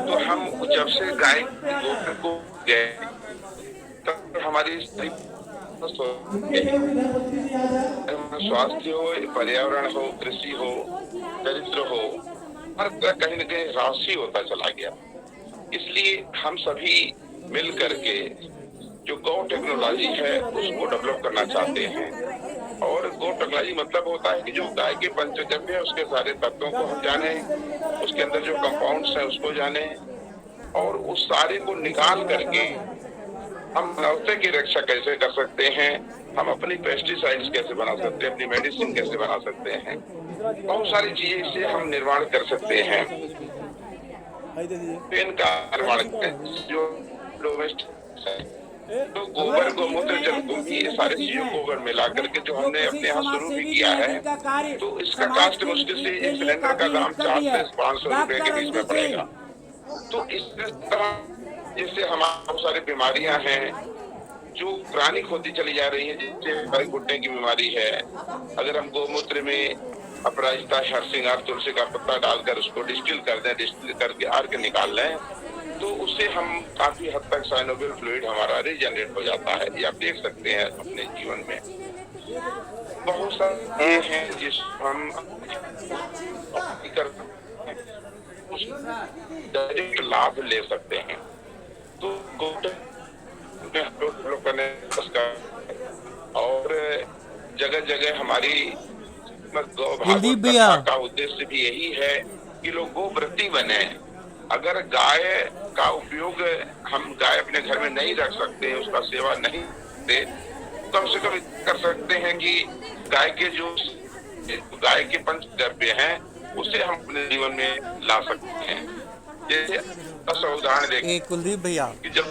तो हम जब से गाय गोबर को गए तब हमारी स्वास्थ्य हो, पर्यावरण हो, कृषि हो, चरित्र हो, हर कहीं न कहीं ह्रास होता चला गया। इसलिए हम सभी मिल करके जो गो टेक्नोलॉजी है उसको डेवलप करना चाहते हैं। और गो टेक्नोलॉजी मतलब होता है कि जो गाय के पंचगव्य है उसके सारे तत्वों को हम जाने, उसके अंदर जो कंपाउंड्स है उसको जाने, और उस सारे को निकाल करके हम मानवता की रक्षा कैसे कर सकते हैं, हम अपनी पेस्टिसाइड्स कैसे बना सकते हैं, अपनी मेडिसिन कैसे बना सकते हैं, बहुत सारी चीजें इससे हम निर्माण कर सकते हैं। पेन का निर्माण जो डोमेस्टिक है, तो गोबर गोमूत्र जल कुंभी ये सारी चीजों को अगर मिला करके जो हमने अपने यहाँ शुरू भी किया है, तो इसका कास्ट मुश्किल से एक सिलेंडर का दाम 400 से 500 रुपए के बीच में पड़ेगा। तो इस तरह जिससे हमारे बहुत सारी बीमारियां हैं जो क्रॉनिक होती चली जा रही है, जैसे घुटने की बीमारी है, अगर हम गोमूत्र में अपराजिता, हरसिंगार, तुलसी का पत्ता डालकर उसको डिस्टिल कर दें, डिस्टिल करके अर्क निकाल लें, तो उससे हम काफी हद तक साइनोवियल फ्लूइड हमारा रीजनरेट हो जाता है। ये आप देख सकते हैं अपने जीवन में बहुत सारे हैं जिस हम कर डायरेक्ट लाभ ले सकते हैं। तो करने और जगह जगह हमारी कुलदीप भैया का उद्देश्य भी यही है कि लोग गोव्रती बने। अगर गाय का उपयोग हम गाय अपने घर में नहीं रख सकते, उसका सेवा नहीं दे, कम से कम कर सकते हैं कि गाय के पंचगव्य हैं उसे हम अपने जीवन में ला सकते हैं। जैसे उदाहरण देखिए कुलदीप भैया, जब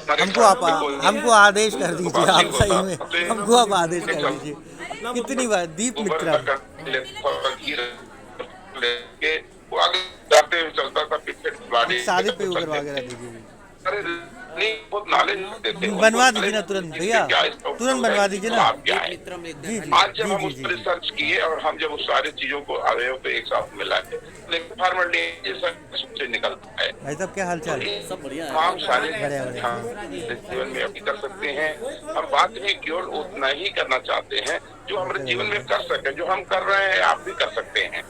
हमको आदेश कर दीजिए, आप सही में हमको आप आदेश कर दीजिए। कितनी बार दीप मित्र वो आगे जाते हुए चलता था, शादी पे करवा के रख दीजिए। अरे नहीं, बहुत नॉलेज देते हैं, बनवा दीजिए ना तुरंत भैया, तुरंत बनवा दीजिए ना। जी, आज जब हम उस पर रिसर्च किए और हम जब उस सारी चीजों को अवयव को एक साथ मिला के से निकलता है। भाई साहब क्या हाल चाल? सब बढ़िया है। हम सारे जीवन में अभी कर सकते हैं। हम बात भी केवल उतना ही करना चाहते हैं जो हमारे जीवन में कर सके। जो हम कर रहे हैं आप भी कर सकते हैं।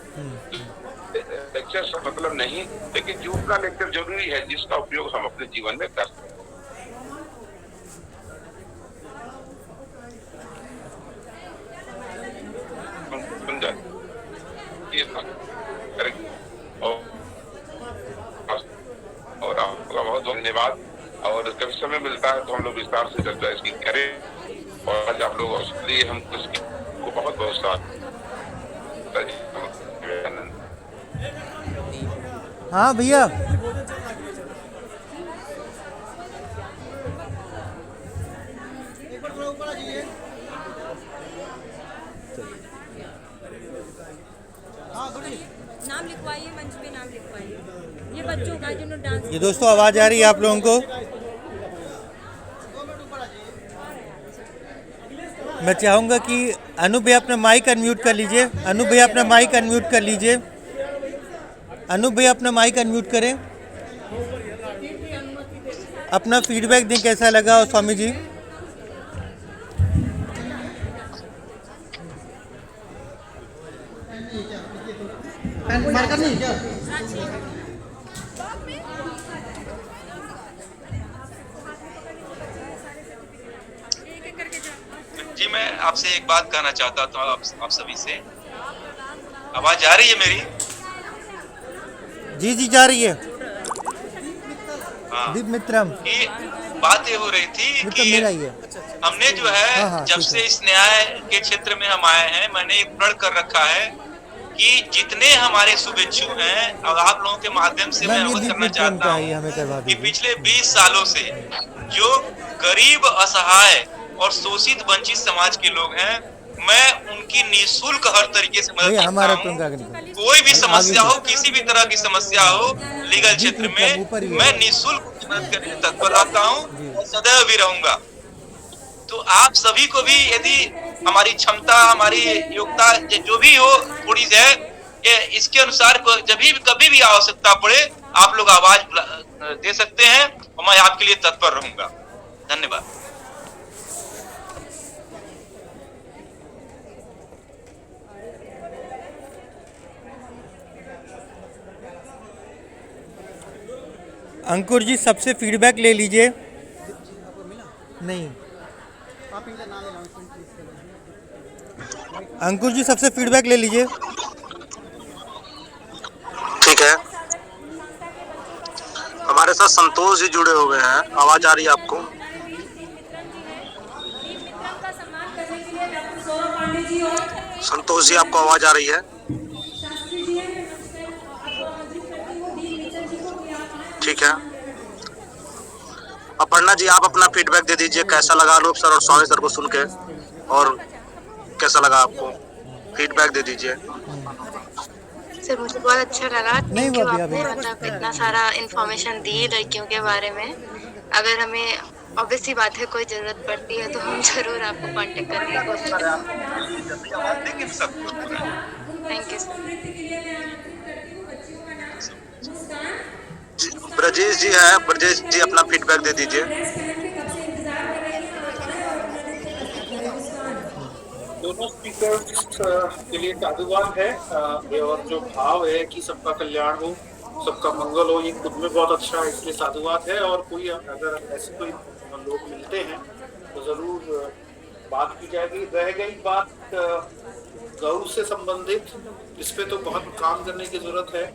लेक्चर से मतलब नहीं, लेकिन जो का लेक्चर जरूरी है जिसका उपयोग हम अपने जीवन में कर सकते हैं। और आपका बहुत धन्यवाद। और कभी समय मिलता है तो हम लोग विस्तार से चर्चा इसकी करें। और आज आप लोगों के लिए हम को बहुत बहुत साथ। हाँ भैया, नाम लिखवाइए, मंच पे नाम लिखवाइए। ये बच्चों का जिन्होंने डांस। ये दोस्तों आवाज आ रही है आप लोगों को? मैं चाहूंगा कि अनु भैया अपना माइक अनम्यूट कर लीजिए। अनु भैया अपना माइक अनम्यूट कर लीजिए। अनु भैया अपना माइक अनम्यूट करें। अपना फीडबैक दें कैसा लगा और स्वामी जी। जी मैं आपसे एक बात कहना चाहता था आप सभी से। आवाज आ रही है मेरी? जी जी जा रही है। हाँ, दीप मित्रम कि बातें हो रही थी कि मेरा ही है। हमने जो है हाँ, जब से इस न्याय के क्षेत्र में हम आए हैं, मैंने एक प्रण कर रखा है कि जितने हमारे शुभेच्छु हैं और आप लोगों के माध्यम से मैं अवगत करना चाहता हूँ कि पिछले 20 सालों से जो गरीब, असहाय और शोषित वंचित समाज के लोग हैं, मैं उनकी निःशुल्क हर तरीके से मदद करता हूँ। कोई भी समस्या हो, किसी भी तरह की समस्या हो लीगल क्षेत्र में, मैं निःशुल्क मदद करने में तत्पर रहता हूँ और सदैव भी रहूंगा। तो आप सभी को भी यदि हमारी क्षमता, हमारी योग्यता जो भी हो थोड़ी है, इसके अनुसार जब भी कभी भी आवश्यकता पड़े आप लोग आवाज दे सकते हैं और मैं आपके लिए तत्पर रहूंगा। धन्यवाद। अंकुर जी सबसे फीडबैक ले लीजिए। नहीं, अंकुर जी सबसे फीडबैक ले लीजिए। ठीक है, हमारे साथ संतोष जी जुड़े हुए हैं, आवाज आ रही है आपको? संतोष जी आपको आवाज आ रही है? ठीक है, अपर्णा जी आप अपना फीडबैक दे दीजिए, कैसा लगा अनूप सर और स्वामी सर को सुन के, और कैसा लगा आपको? फीडबैक दे दीजिए। सर मुझे बहुत अच्छा लगा, थैंक यू, आपने मतलब इतना सारा इन्फॉर्मेशन दी लड़कियों के बारे में। अगर हमें ऑब्वियस सी बात है कोई जरूरत पड़ती है तो हम जरूर आपको कांटेक्ट करने की कोशिश करेंगे। Thank you sir. Brajesh ji है, ब्रजेश जी अपना फीडबैक दे दीजिए। दोनों स्पीकर्स के लिए साधुवाद है। और जो भाव है कि सबका कल्याण हो, सबका मंगल हो, ये खुद में बहुत अच्छा है, इसलिए साधुवाद है। और कोई अगर ऐसे कोई लोग मिलते हैं तो जरूर बात की जाएगी। रह गई बात गौ से संबंधित, इस पे तो बहुत काम करने की जरूरत है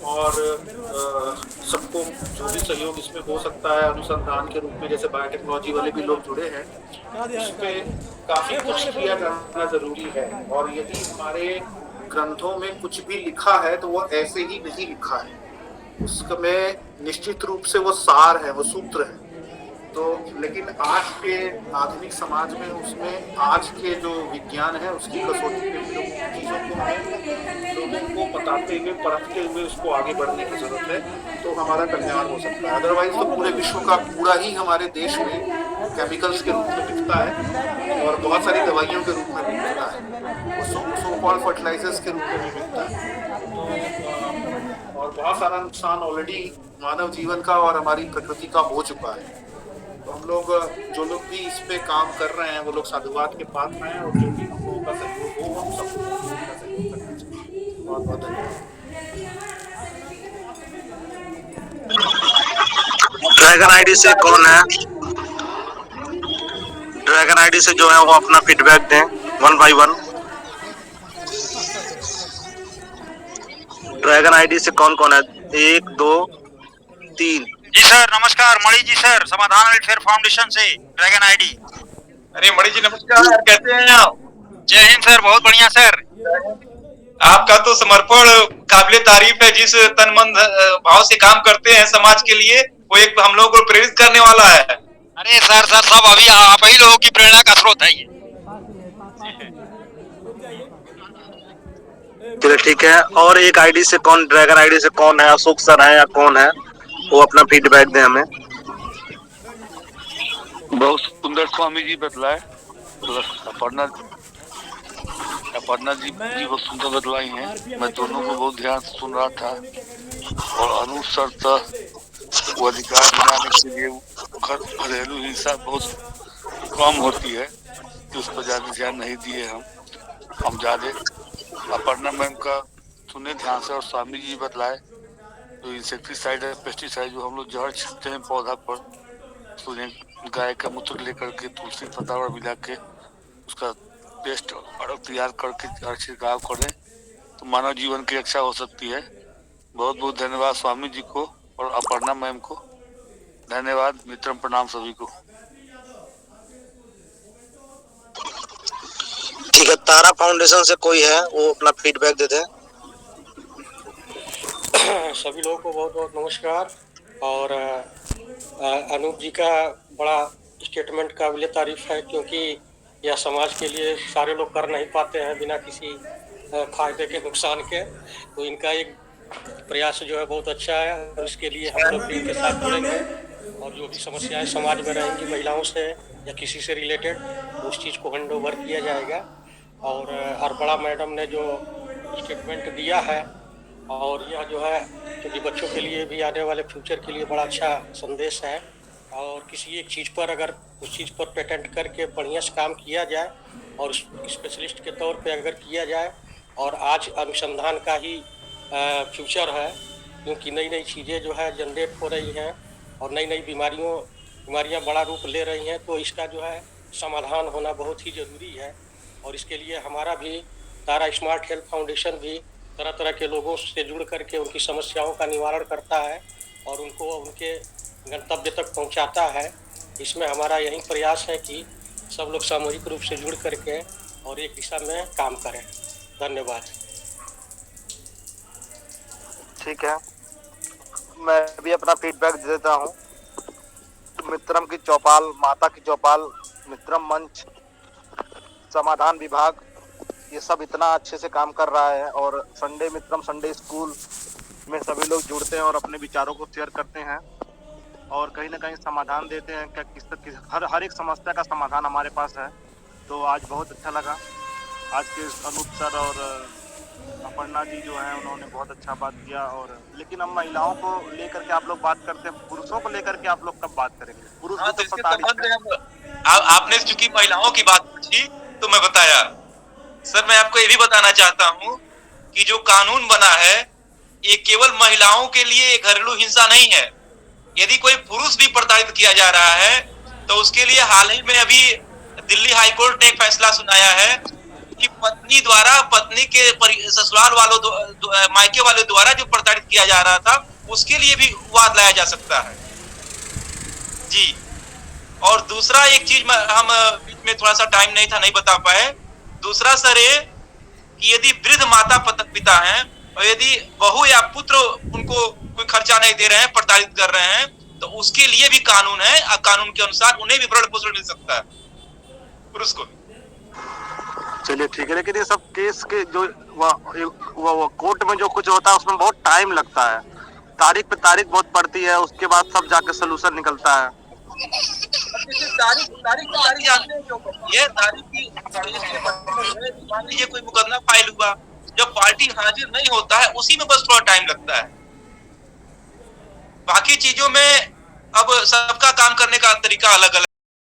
और सबको जो भी सहयोग इसमें हो सकता है अनुसंधान के रूप में, जैसे बायोटेक्नोलॉजी वाले भी लोग जुड़े हैं, इस पे काफी कुछ किया जाना जरूरी है। और यदि हमारे ग्रंथों में कुछ भी लिखा है तो वो ऐसे ही नहीं लिखा है, उसमें निश्चित रूप से वो सार है, वो सूत्र है। तो लेकिन आज के आधुनिक समाज में उसमें आज के जो विज्ञान है उसकी कसौटी पे चीजों को लोगों को बताते हुए, परखते हुए उसको आगे बढ़ने की जरूरत है, तो हमारा कल्याण हो सकता है। अदरवाइज तो पूरे विश्व का कूड़ा ही हमारे देश में केमिकल्स के रूप में बिकता है और बहुत सारी दवाइयों के रूप में बिकता है, सो कॉल्ड फर्टिलाइजर्स के रूप में भी बिकता है। और बहुत सारा नुकसान ऑलरेडी मानव जीवन का और हमारी प्रकृति का हो चुका है। तो हम लोग जो लोग भी इस पे काम कर रहे हैं वो लोग साधुवाद के पात्र हैं, और जो भी हम लोगों का सहयोग हो हम सबको का सहयोग करना चाहिए। बहुत बहुत धन्यवाद। ड्रैगन आईडी से कौन है? ड्रैगन आईडी से जो है वो अपना फीडबैक दें 1 by 1। ड्रैगन आईडी से कौन कौन है? 1 2 3। जी सर नमस्कार, मणि जी सर, समाधान वेलफेयर फाउंडेशन से ड्रैगन आईडी। अरे मणि जी नमस्कार, कैसे हैं आप? जय हिंद सर, बहुत बढ़िया सर। आपका तो समर्पण काबिले तारीफ है, जिस तन मन भाव से काम करते हैं समाज के लिए, वो एक हम लोगों को प्रेरित करने वाला है। अरे सर सब अभी आप ही लोगों की प्रेरणा का स्रोत है ये। चलिए ठीक है, और एक आईडी से कौन, ड्रैगन आईडी से कौन है? अशोक सर है या कौन है? वो अपना फीडबैक दें हमें। बहुत सुंदर स्वामी जी बतलाए, अपर्णा जी बहुत सुंदर बतलाई हैं। मैं दोनों को बहुत ध्यान से सुन रहा था। और अनूप सर तो वो अधिकार बनाने के लिए घरेलू हिंसा बहुत कम होती है कि उस पर ज्यादा ध्यान नहीं दिए हम ज्यादा अपर्णा मैम का सुने ध्यान से। और स्वामी जी बतलाए जो इंसेक्टिसाइड है, पेस्टिसाइड जो हम लोग जहर छिड़कते हैं पौधा पर, तो गाय का मूत्र लेकर के तुलसी पत्ता और मिला के उसका पेस्ट और तैयार करके छिड़काव करें तो मानव जीवन की रक्षा हो सकती है। बहुत बहुत धन्यवाद स्वामी जी को और अपर्णा मैम को। धन्यवाद, मित्रम प्रणाम सभी को। ठीक है, तारा फाउंडेशन से कोई है वो अपना फीडबैक दे दें। सभी लोगों को बहुत बहुत नमस्कार। और अनूप जी का बड़ा स्टेटमेंट काबिल तारीफ है, क्योंकि यह समाज के लिए सारे लोग कर नहीं पाते हैं बिना किसी फायदे के, नुकसान के। तो इनका एक प्रयास जो है बहुत अच्छा है, और इसके लिए हम लोग भी इनके साथ जुड़ेंगे। और जो भी समस्याएं समाज में रहेंगी महिलाओं से या किसी से रिलेटेड, उस चीज़ को हैंड ओवर किया जाएगा। और बड़ा मैडम ने जो स्टेटमेंट दिया है, और यह जो है क्योंकि बच्चों के लिए भी आने वाले फ्यूचर के लिए बड़ा अच्छा संदेश है। और किसी एक चीज़ पर अगर उस चीज़ पर पेटेंट करके बढ़िया से काम किया जाए और स्पेशलिस्ट के तौर पे अगर किया जाए, और आज अनुसंधान का ही फ्यूचर है, क्योंकि नई नई चीज़ें जो है जनरेट हो रही हैं और नई नई बीमारियां बड़ा रूप ले रही हैं, तो इसका जो है समाधान होना बहुत ही ज़रूरी है। और इसके लिए हमारा भी तारा स्मार्ट हेल्थ फाउंडेशन भी तरह तरह के लोगों से जुड़ करके उनकी समस्याओं का निवारण करता है और उनको उनके गंतव्य तक पहुंचाता है। इसमें हमारा यही प्रयास है कि सब लोग सामूहिक रूप से जुड़ करके और एक दिशा में काम करें। धन्यवाद। ठीक है, मैं भी अपना फीडबैक दे देता हूँ। मित्रम की चौपाल, माता की चौपाल, मित्रम मंच, समाधान विभाग, ये सब इतना अच्छे से काम कर रहा है। और संडे मित्रम, संडे स्कूल में सभी लोग जुड़ते हैं और अपने विचारों को शेयर करते हैं और कहीं ना कहीं समाधान देते हैं। क्या हर एक समस्या का समाधान हमारे पास है। तो आज बहुत अच्छा लगा। आज के अनूप सर और अपर्णा जी जो हैं उन्होंने बहुत अच्छा बात किया। और लेकिन हम महिलाओं को लेकर के आप लोग बात करते हैं, पुरुषों को लेकर के आप लोग कब बात करेंगे? पुरुष हाँ, तो इसके पता संबंध में आपने चूंकि महिलाओं की बात पूछी तो मैं बताया। सर, मैं आपको ये भी बताना चाहता हूँ कि जो कानून बना है ये केवल महिलाओं के लिए घरेलू हिंसा नहीं है। यदि कोई पुरुष भी प्रताड़ित किया जा रहा है तो उसके लिए हाल ही में अभी दिल्ली हाईकोर्ट ने एक फैसला सुनाया है कि पत्नी द्वारा पत्नी के ससुराल वालों मायके वाले द्वारा जो प्रताड़ित किया जा रहा था उसके लिए भी वाद लाया जा सकता है जी। और दूसरा एक चीज हम बीच में थोड़ा सा टाइम नहीं था, नहीं बता पाए। दूसरा सर ये कि यदि वृद्ध माता पिता हैं और यदि बहू या पुत्र उनको कोई खर्चा नहीं दे रहे हैं, प्रताड़ित कर रहे हैं, तो उसके लिए भी कानून है। कानून के अनुसार उन्हें भी भरण पोषण मिल सकता है, पुरुष को भी। चलिए ठीक है, लेकिन ये सब केस के जो वो कोर्ट में जो कुछ होता है उसमें बहुत टाइम लगता है। तारीख पे तारीख बहुत पड़ती है, उसके बाद सब जाके सोल्यूशन निकलता है। मान लीजिए कोई मुकदमा फाइल हुआ, जब पार्टी हाजिर नहीं होता है उसी में बस थोड़ा टाइम लगता है। बाकी चीजों में अब सबका काम करने का तरीका अलग अलग